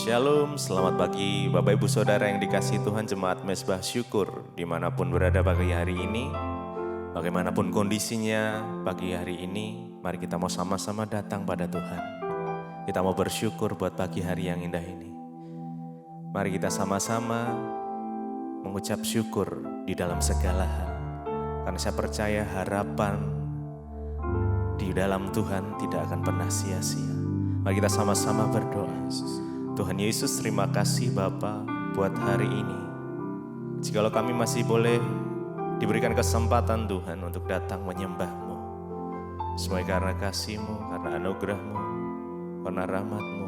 Shalom, selamat pagi Bapak Ibu Saudara yang dikasihi Tuhan, Jemaat Mezbah Syukur dimanapun berada pagi hari ini. Bagaimanapun kondisinya pagi hari ini, mari kita mau sama-sama datang pada Tuhan. Kita mau bersyukur buat pagi hari yang indah ini. Mari kita sama-sama mengucap syukur di dalam segala hal. Karena saya percaya harapan di dalam Tuhan tidak akan pernah sia-sia. Mari kita sama-sama berdoa. Tuhan Yesus, terima kasih Bapa buat hari ini. Jikalau kami masih boleh diberikan kesempatan Tuhan untuk datang menyembah-Mu. Semua karena kasih-Mu, karena anugerah-Mu, karena rahmat-Mu,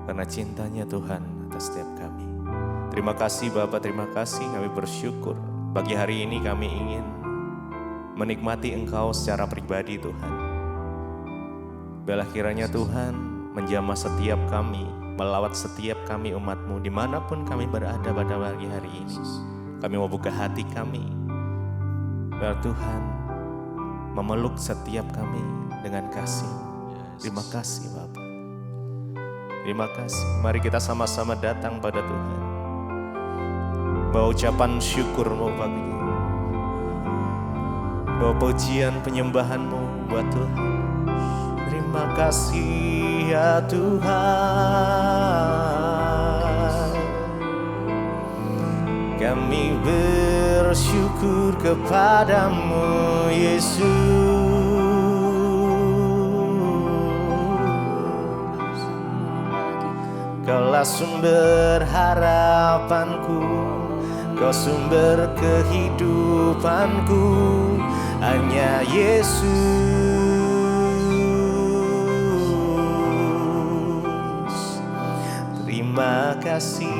karena cintanya Tuhan atas setiap kami. Terima kasih Bapa, terima kasih, kami bersyukur. Pagi hari ini kami ingin menikmati Engkau secara pribadi Tuhan. Biarlah kiranya Tuhan menjamah setiap kami, melawat setiap kami umat-Mu dimanapun kami berada pada pagi hari ini. Kami mau buka hati kami, biar Tuhan memeluk setiap kami dengan kasih. Terima kasih Bapa. Terima kasih. Mari kita sama-sama datang pada Tuhan, bawa ucapan syukur-Mu pagi ini, bawa pujian penyembahan-Mu buat Tuhan. Terima kasih ya Tuhan, kami bersyukur kepadamu Yesus. Kaulah sumber harapanku, Kau sumber kehidupanku, hanya Yesus. Terima kasih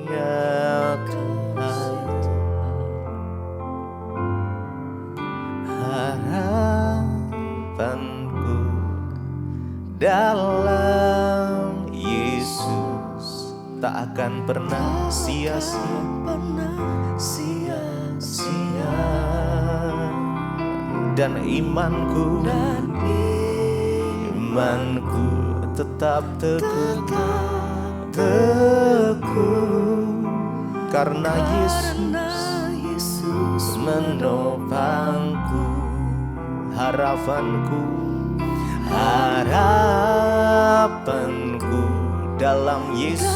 ya Tuhan, harapanku dalam Yesus tak akan pernah sia-sia, dan imanku tetap teguh, karena Yesus menopangku. Harapanku dalam Yesus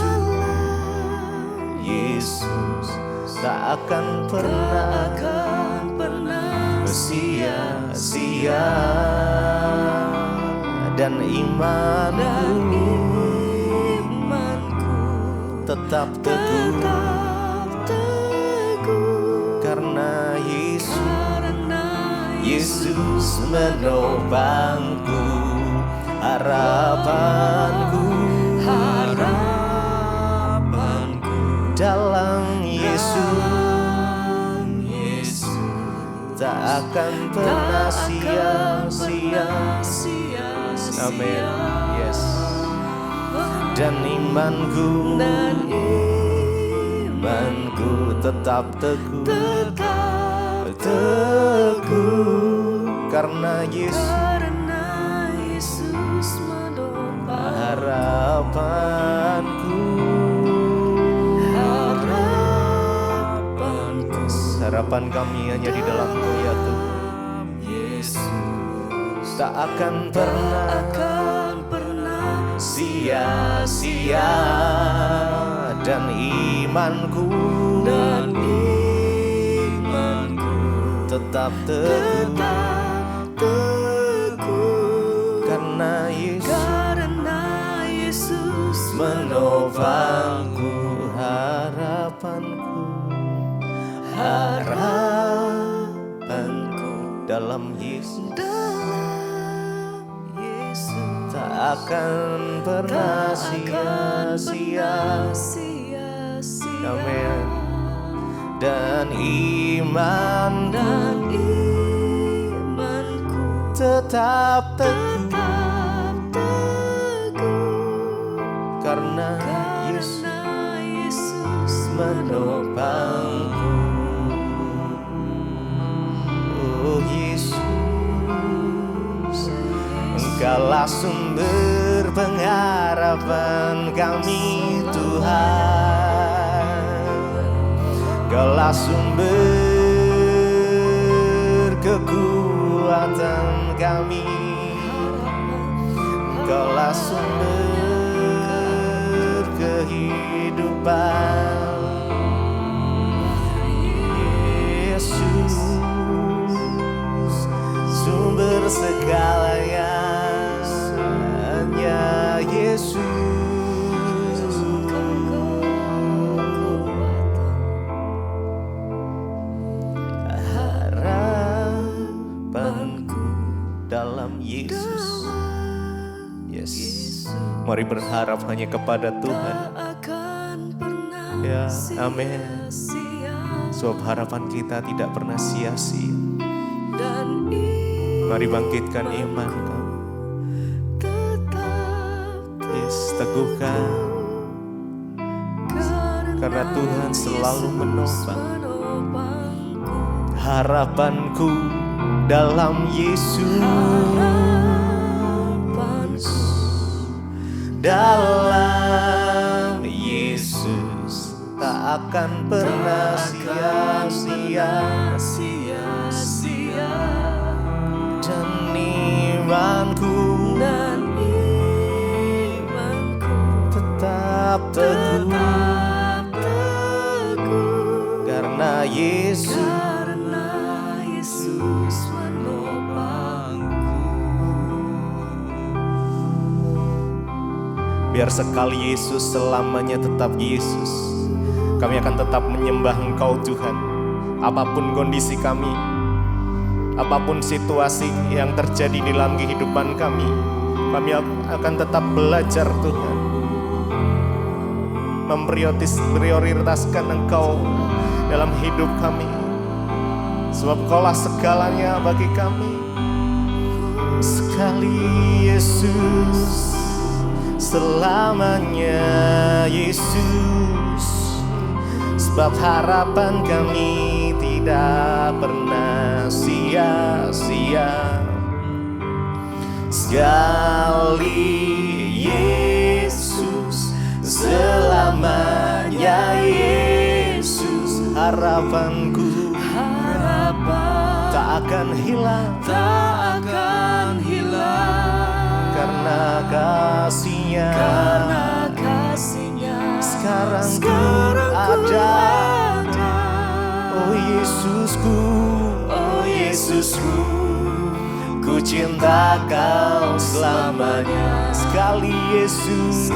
tak akan pernah sia-sia, dan imanku tetap teguh, karena Yesus menopangku. Harapanku dalam Yesus tak akan pernah sia-sia. Amin. Yes. Dan imanku tetap teguh, karena Yesus harapanku. Harapan kami hanya di dalam-Mu ya Tuhan. Tak akan pernah sia-sia, dan imanku tetap teguh, karena Yesus menopangku. Harapanku dalam Yesus tak akan pernah sia-sia. Amin. Dan imanku tetap teguh, karena Yesus menopangku. Oh Yesus, Engkaulah sumber pengharapan kami Tuhan. Kaulah sumber kekuatan kami, Kaulah sumber kehidupan. Yesus, sumber segalanya, hanya Yesus. Harapanku dalam Yesus. Yes. Mari berharap hanya kepada Tuhan. Ya, amin. Sebab harapan kita tidak pernah sia-sia. Mari bangkitkan iman kamu. Yes, teguhkan. Karena Tuhan selalu menopang. Harapanku dalam Yesus. Dalam Yesus tak akan pernah sia-sia. Dan imanku tetap teguh, karena Yesus menopangku. Biar sekali Yesus, selamanya tetap Yesus. Kami akan tetap menyembah Engkau Tuhan. Apapun kondisi kami, apapun situasi yang terjadi di dalam kehidupan kami akan tetap belajar Tuhan, memprioritaskan Engkau dalam hidup kami. Sebab Kaulah segalanya bagi kami. Sekali Yesus, selamanya Yesus. Sebab harapan kami tidak pernah sia-sia. Sekali Yesus, selamanya Yesus. Harapanku tak akan hilang, karena kasih-Nya, sekarang ku ada. Oh Yesusku, ku cinta Kau selamanya. Sekali Yesus,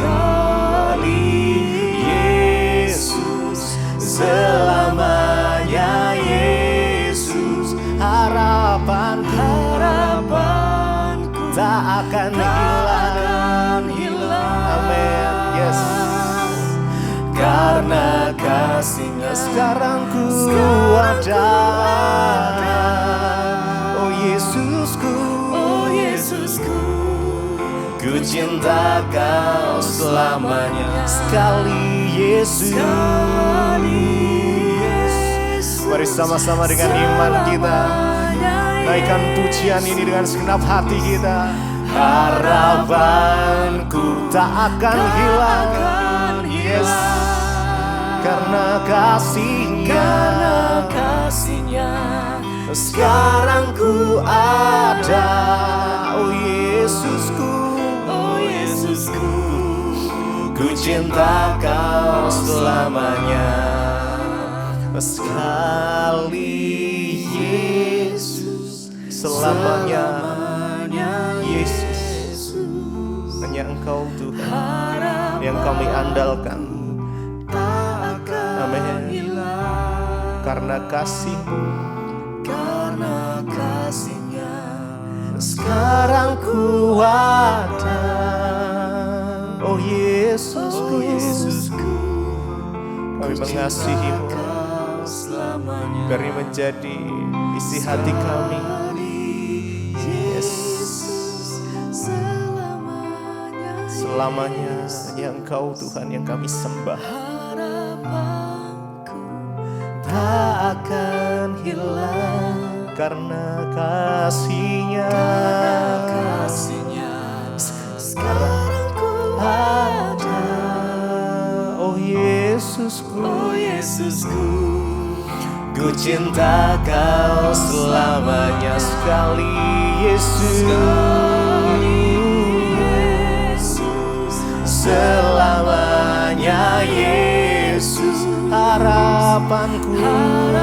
selamanya Yesus. Harapanku tak akan hilang. Amin. Yes. Karena kasih-Nya sekarang ku ada. Oh Yesusku, ku cinta Kau selamanya. Sekali Yesus. Mari sama-sama dengan iman kita naikkan pujian ini dengan segenap hati kita. Harapanku tak akan hilang. Yes. Karena kasih-Nya sekarang ku ada. Oh Yesusku, ku cinta Kau selamanya. Sekali Yesus, selamanya Yesus. Hanya Engkau Tuhan yang kami andalkan. Amin. Karena kasih-Mu, sekarang ku ada. Oh Yesusku, kami mengasihi-Mu. Biar menjadi isi hati kami. Yes. Selamanya hanya Engkau Tuhan yang kami sembah. Tak akan hilang karena kasih-Nya. Sekarang Yesusku, oh Yesusku, ku cinta kau selamanya sekali Yesus, selamanya Yesus, harapanku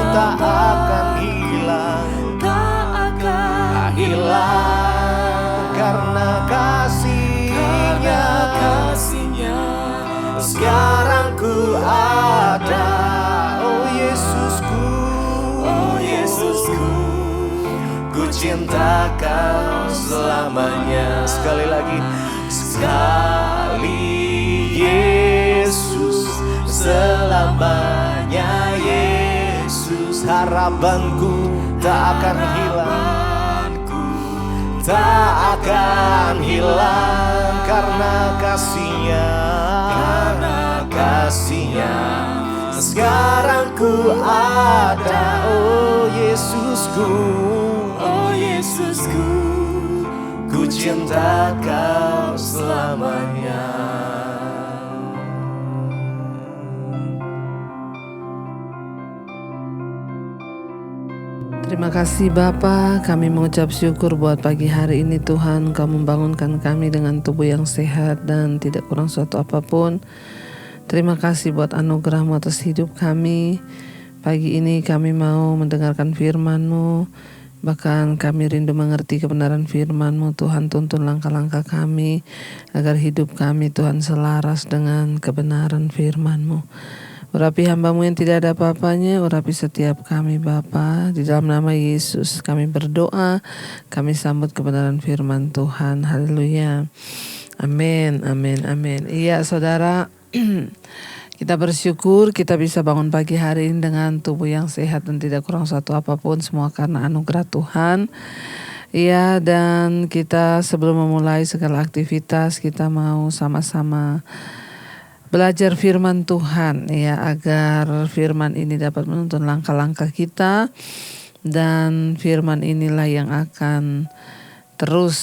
tak akan hilang, karena kasihnya, sekarang ku ada. Oh Yesusku, ku cinta kau selamanya. Sekali lagi, sekali Yesus, selamanya Yesus, harapanku tak akan hilang, tak akan hilang, karena kasihnya, sekarang ku ada. Oh Yesusku, ku cinta kau selamanya. Terima kasih Bapa, kami mengucap syukur buat pagi hari ini Tuhan. Kau membangunkan kami dengan tubuh yang sehat dan tidak kurang suatu apapun. Terima kasih buat anugerah-Mu atas hidup kami. Pagi ini kami mau mendengarkan firman-Mu, bahkan kami rindu mengerti kebenaran firman-Mu. Tuhan, tuntun langkah-langkah kami agar hidup kami Tuhan selaras dengan kebenaran firman-Mu. Urapi hamba-Mu yang tidak ada apa-apanya, urapi setiap kami Bapa. Di dalam nama Yesus kami berdoa, kami sambut kebenaran firman Tuhan. Haleluya. Amin, amin, amin. Iya saudara, kita bersyukur kita bisa bangun pagi hari ini dengan tubuh yang sehat dan tidak kurang suatu apapun, semua karena anugerah Tuhan. Iya, dan kita sebelum memulai segala aktivitas, kita mau sama-sama belajar firman Tuhan ya, agar firman ini dapat menuntun langkah-langkah kita, dan firman inilah yang akan terus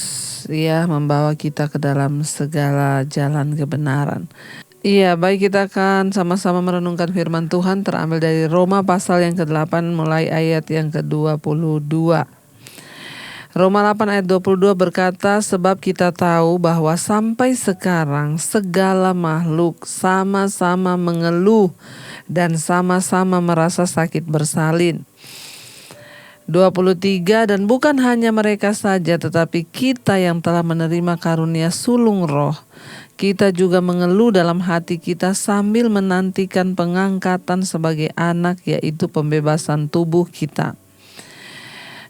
ya membawa kita ke dalam segala jalan kebenaran. Iya, baik, kita akan sama-sama merenungkan firman Tuhan terambil dari Roma pasal yang ke-8 mulai ayat yang ke-22. Roma 8 ayat 22 berkata, sebab kita tahu bahwa sampai sekarang segala makhluk sama-sama mengeluh dan sama-sama merasa sakit bersalin. 23, dan bukan hanya mereka saja tetapi kita yang telah menerima karunia sulung roh, kita juga mengeluh dalam hati kita sambil menantikan pengangkatan sebagai anak, yaitu pembebasan tubuh kita.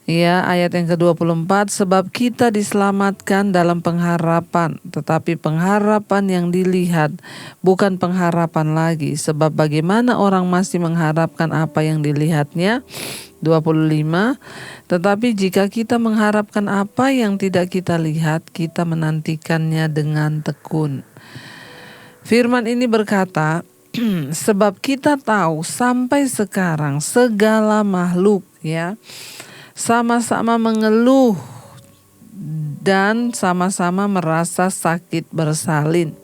Ya, ayat yang ke-24, sebab kita diselamatkan dalam pengharapan, tetapi pengharapan yang dilihat bukan pengharapan lagi, sebab bagaimana orang masih mengharapkan apa yang dilihatnya. 25, tetapi jika kita mengharapkan apa yang tidak kita lihat, kita menantikannya dengan tekun. Firman ini berkata, sebab kita tahu sampai sekarang segala makhluk ya sama-sama mengeluh dan sama-sama merasa sakit bersalin.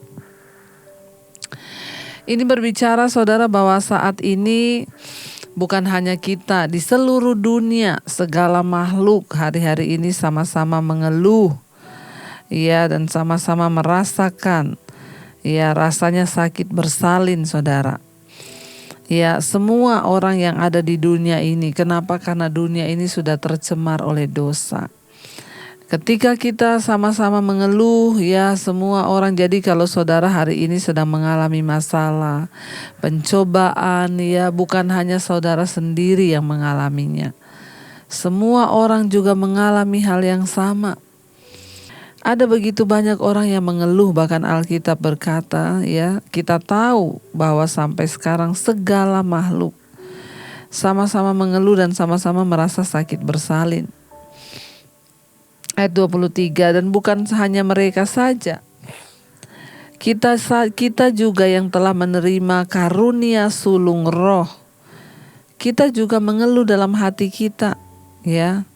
Ini berbicara saudara bahwa saat ini bukan hanya kita, di seluruh dunia segala makhluk hari-hari ini sama-sama mengeluh ya, dan sama-sama merasakan ya rasanya sakit bersalin saudara. Ya, semua orang yang ada di dunia ini. Kenapa? Karena dunia ini sudah tercemar oleh dosa. Ketika kita sama-sama mengeluh, ya semua orang. Jadi kalau saudara hari ini sedang mengalami masalah, pencobaan, ya bukan hanya saudara sendiri yang mengalaminya. Semua orang juga mengalami hal yang sama. Ada begitu banyak orang yang mengeluh, bahkan Alkitab berkata ya, kita tahu bahwa sampai sekarang segala makhluk sama-sama mengeluh dan sama-sama merasa sakit bersalin. Ayat 23, dan bukan hanya mereka saja. Kita juga yang telah menerima karunia sulung roh, kita juga mengeluh dalam hati kita ya.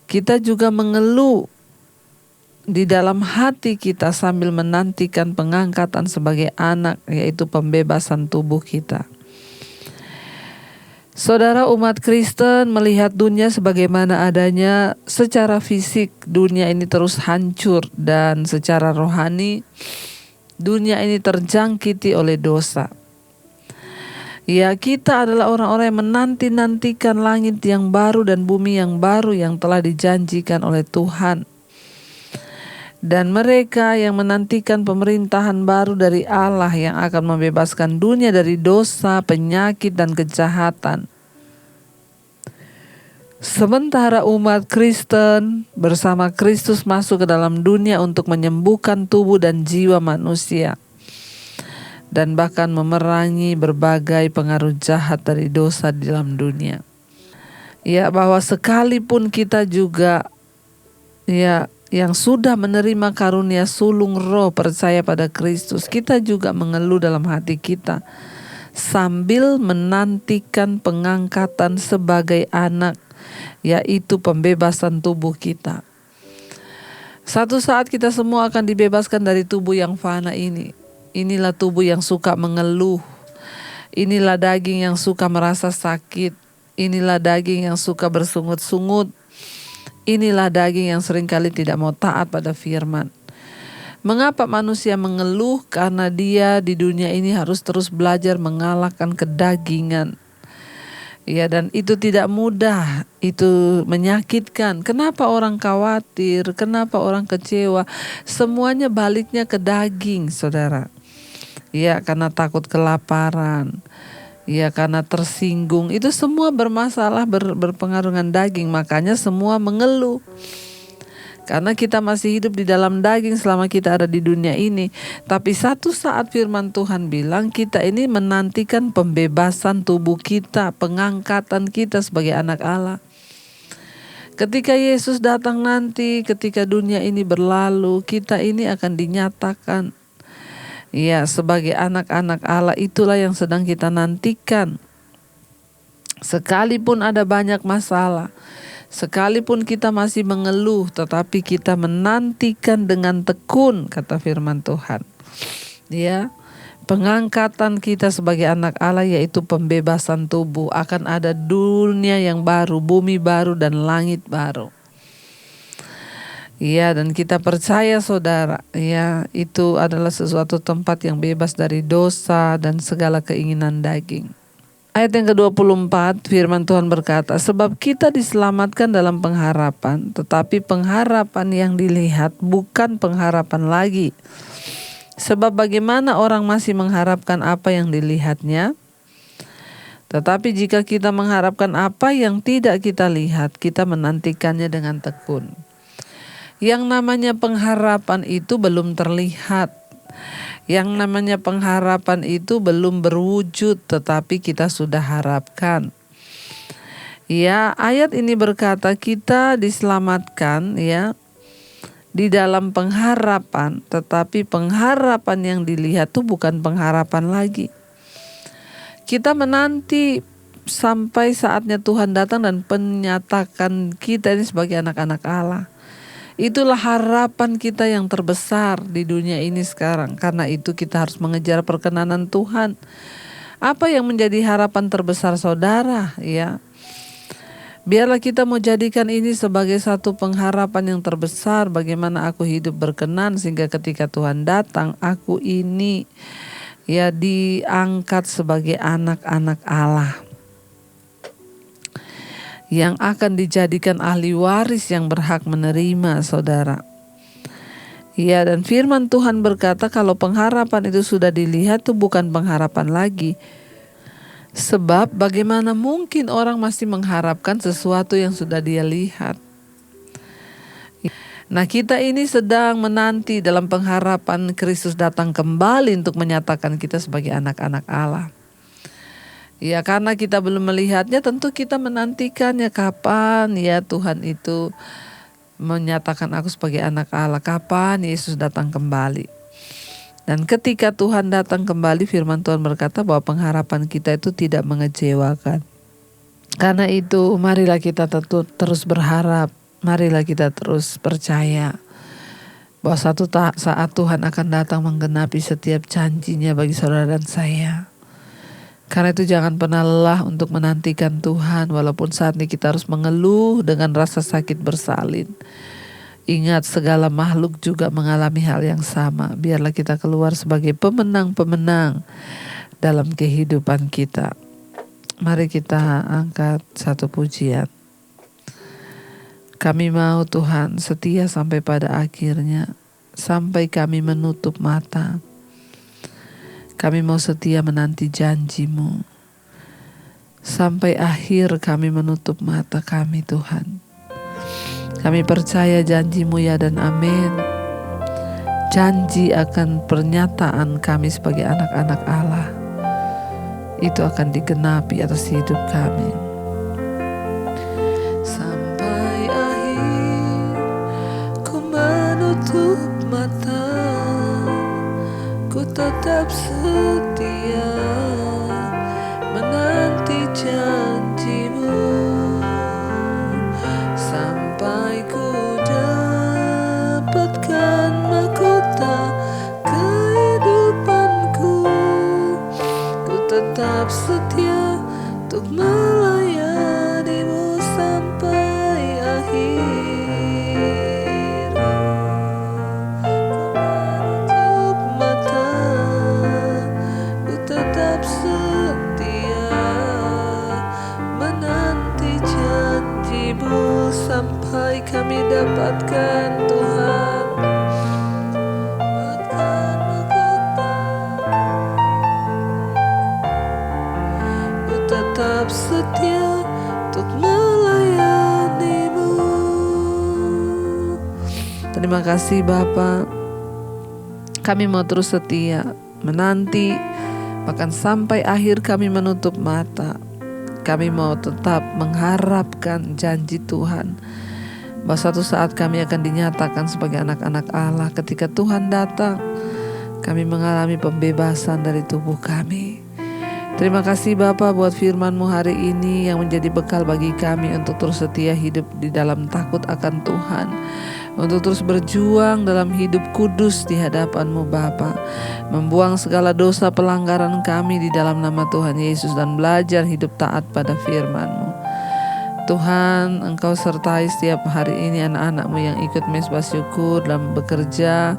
Kita juga mengeluh di dalam hati kita sambil menantikan pengangkatan sebagai anak, yaitu pembebasan tubuh kita. Saudara, umat Kristen melihat dunia sebagaimana adanya. Secara fisik dunia ini terus hancur, dan secara rohani dunia ini terjangkiti oleh dosa. Ya, kita adalah orang-orang yang menanti-nantikan langit yang baru dan bumi yang baru yang telah dijanjikan oleh Tuhan. Dan mereka yang menantikan pemerintahan baru dari Allah yang akan membebaskan dunia dari dosa, penyakit, dan kejahatan. Sementara umat Kristen bersama Kristus masuk ke dalam dunia untuk menyembuhkan tubuh dan jiwa manusia, dan bahkan memerangi berbagai pengaruh jahat dari dosa di dalam dunia. Ya, bahwa sekalipun kita juga yang sudah menerima karunia sulung roh percaya pada Kristus, kita juga mengeluh dalam hati kita sambil menantikan pengangkatan sebagai anak, yaitu pembebasan tubuh kita. Satu saat kita semua akan dibebaskan dari tubuh yang fana ini. Inilah tubuh yang suka mengeluh. Inilah daging yang suka merasa sakit. Inilah daging yang suka bersungut-sungut. Inilah daging yang seringkali tidak mau taat pada firman. Mengapa manusia mengeluh? Karena dia di dunia ini harus terus belajar mengalahkan kedagingan. Ya, dan itu tidak mudah, itu menyakitkan. Kenapa orang khawatir? Kenapa orang kecewa? Semuanya baliknya ke daging, saudara. Ya, karena takut kelaparan. Ya, karena tersinggung. Itu semua bermasalah, berpengaruh dengan daging. Makanya semua mengeluh. Karena kita masih hidup di dalam daging selama kita ada di dunia ini. Tapi satu saat firman Tuhan bilang kita ini menantikan pembebasan tubuh kita, pengangkatan kita sebagai anak Allah. Ketika Yesus datang nanti, ketika dunia ini berlalu, kita ini akan dinyatakan ya sebagai anak-anak Allah. Itulah yang sedang kita nantikan. Sekalipun ada banyak masalah, sekalipun kita masih mengeluh, tetapi kita menantikan dengan tekun, kata firman Tuhan. Ya, pengangkatan kita sebagai anak Allah, yaitu pembebasan tubuh. Akan ada dunia yang baru, bumi baru, dan langit baru. Ya, dan kita percaya, saudara, ya, itu adalah sesuatu tempat yang bebas dari dosa dan segala keinginan daging. Ayat yang ke-24, firman Tuhan berkata, sebab kita diselamatkan dalam pengharapan, tetapi pengharapan yang dilihat bukan pengharapan lagi. Sebab bagaimana orang masih mengharapkan apa yang dilihatnya? Tetapi jika kita mengharapkan apa yang tidak kita lihat, kita menantikannya dengan tekun. Yang namanya pengharapan itu belum terlihat. Yang namanya pengharapan itu belum berwujud, tetapi kita sudah harapkan. Ya, ayat ini berkata kita diselamatkan ya di dalam pengharapan, tetapi pengharapan yang dilihat itu bukan pengharapan lagi. Kita menanti sampai saatnya Tuhan datang dan menyatakan kita ini sebagai anak-anak Allah. Itulah harapan kita yang terbesar di dunia ini sekarang. Karena itu kita harus mengejar perkenanan Tuhan. Apa yang menjadi harapan terbesar saudara? Ya, biarlah kita mau jadikan ini sebagai satu pengharapan yang terbesar. Bagaimana aku hidup berkenan sehingga ketika Tuhan datang, aku ini ya diangkat sebagai anak-anak Allah, yang akan dijadikan ahli waris yang berhak menerima, saudara. Ya, dan firman Tuhan berkata kalau pengharapan itu sudah dilihat, itu bukan pengharapan lagi. Sebab bagaimana mungkin orang masih mengharapkan sesuatu yang sudah dia lihat? Nah, kita ini sedang menanti dalam pengharapan Kristus datang kembali untuk menyatakan kita sebagai anak-anak Allah. Ya, karena kita belum melihatnya, tentu kita menantikannya. Kapan ya Tuhan itu menyatakan aku sebagai anak Allah? Kapan Yesus datang kembali? Dan ketika Tuhan datang kembali, firman Tuhan berkata bahwa pengharapan kita itu tidak mengecewakan. Karena itu marilah kita terus berharap, marilah kita terus percaya. bahwa satu saat Tuhan akan datang menggenapi setiap janjinya bagi saudara dan saya. Karena itu jangan pernah lelah untuk menantikan Tuhan, walaupun saat ini kita harus mengeluh dengan rasa sakit bersalin. Ingat, segala makhluk juga mengalami hal yang sama. Biarlah kita keluar sebagai pemenang-pemenang dalam kehidupan kita. Mari kita angkat satu pujian. Kami mau Tuhan setia sampai pada akhirnya, sampai kami menutup mata. Kami mau setia menanti janji-Mu. Sampai akhir kami menutup mata kami Tuhan. Kami percaya janji-Mu ya dan amin. Janji akan pernyataan kami sebagai anak-anak Allah. Itu akan digenapi atas hidup kami. Sampai akhir ku menutup mata, ku tetap setia menanti janji-Mu. Sampai ku dapatkan mahkota kehidupanku, ku tetap setia untuk melayani-Mu sampai akhir. Ku menutup mata, ku tetap setia menanti janji-Mu sampai kami dapatkan Tuhan. Dapatkan mahkota, ku tetap setia untuk melayani-Mu. Terima kasih Bapa. Kami mau terus setia menanti, bahkan sampai akhir kami menutup mata. Kami mau tetap mengharapkan janji Tuhan, bahwa suatu saat kami akan dinyatakan sebagai anak-anak Allah. Ketika Tuhan datang, kami mengalami pembebasan dari tubuh kami. Terima kasih Bapa buat firman-Mu hari ini yang menjadi bekal bagi kami untuk terus setia hidup di dalam takut akan Tuhan, untuk terus berjuang dalam hidup kudus di hadapan-Mu Bapa, membuang segala dosa pelanggaran kami di dalam nama Tuhan Yesus dan belajar hidup taat pada firman-Mu. Tuhan, Engkau sertai setiap hari ini anak-anak-Mu yang ikut mesbah syukur dalam bekerja,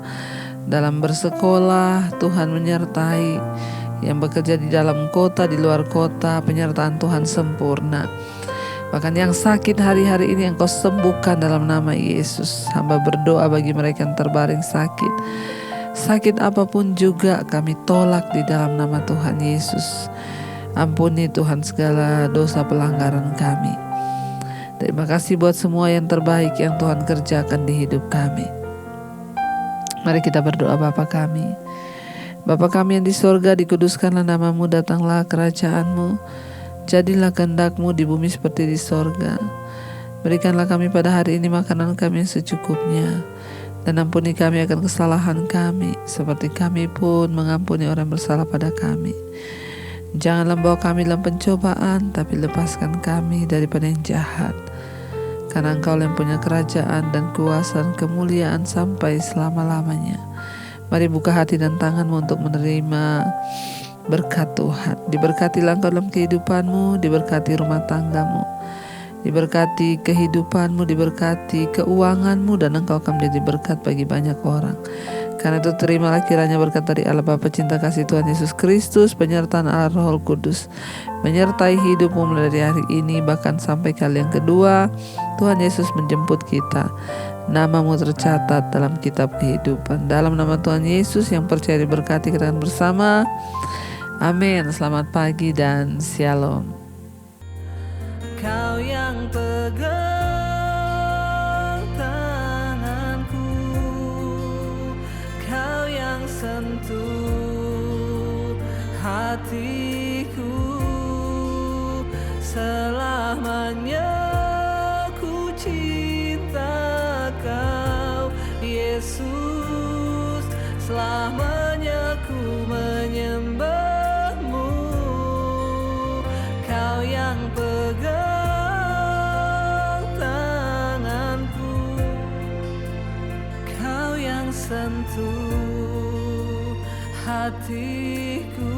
dalam bersekolah. Tuhan menyertai yang bekerja di dalam kota, di luar kota, penyertaan Tuhan sempurna. Bahkan yang sakit hari-hari ini Engkau sembuhkan dalam nama Yesus. Hamba berdoa bagi mereka yang terbaring sakit. Sakit apapun juga kami tolak di dalam nama Tuhan Yesus. Ampuni Tuhan segala dosa pelanggaran kami. Terima kasih buat semua yang terbaik yang Tuhan kerjakan di hidup kami. Mari kita berdoa. Bapa kami, Bapa kami yang di sorga, dikuduskanlah nama-Mu, datanglah kerajaan-Mu. Jadilah kehendak-Mu di bumi seperti di sorga. Berikanlah kami pada hari ini makanan kami yang secukupnya. Dan ampuni kami akan kesalahan kami, seperti kami pun mengampuni orang bersalah pada kami. Janganlah bawa kami dalam pencobaan, tapi lepaskan kami daripada yang jahat. Karena Engkau yang punya kerajaan dan kuasa dan kemuliaan sampai selama-lamanya. Mari buka hati dan tangan-Mu untuk menerima berkat Tuhan. Diberkatilah Engkau dalam kehidupan-Mu, diberkati rumah tangga-Mu, diberkati kehidupan-Mu, diberkati keuangan-Mu, dan Engkau akan menjadi berkat bagi banyak orang. Karena itu terimalah kiranya berkat dari Allah Bapa, cinta kasih Tuhan Yesus Kristus, penyertaan Allah Roh Kudus menyertai hidupmu mulai dari hari ini bahkan sampai kali yang kedua Tuhan Yesus menjemput kita. Nama-Mu tercatat dalam kitab kehidupan. Dalam nama Tuhan Yesus yang percaya diberkati, kita akan bersama. Amin. Selamat pagi dan shalom. Kau yang pegang tanganku, Kau yang sentuh hatiku, selamanya ku cinta Kau Yesus, selamanya ku menyembah-Mu. Kau yang pegang tanganku, Kau yang hatiku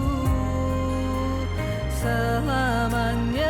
selamanya.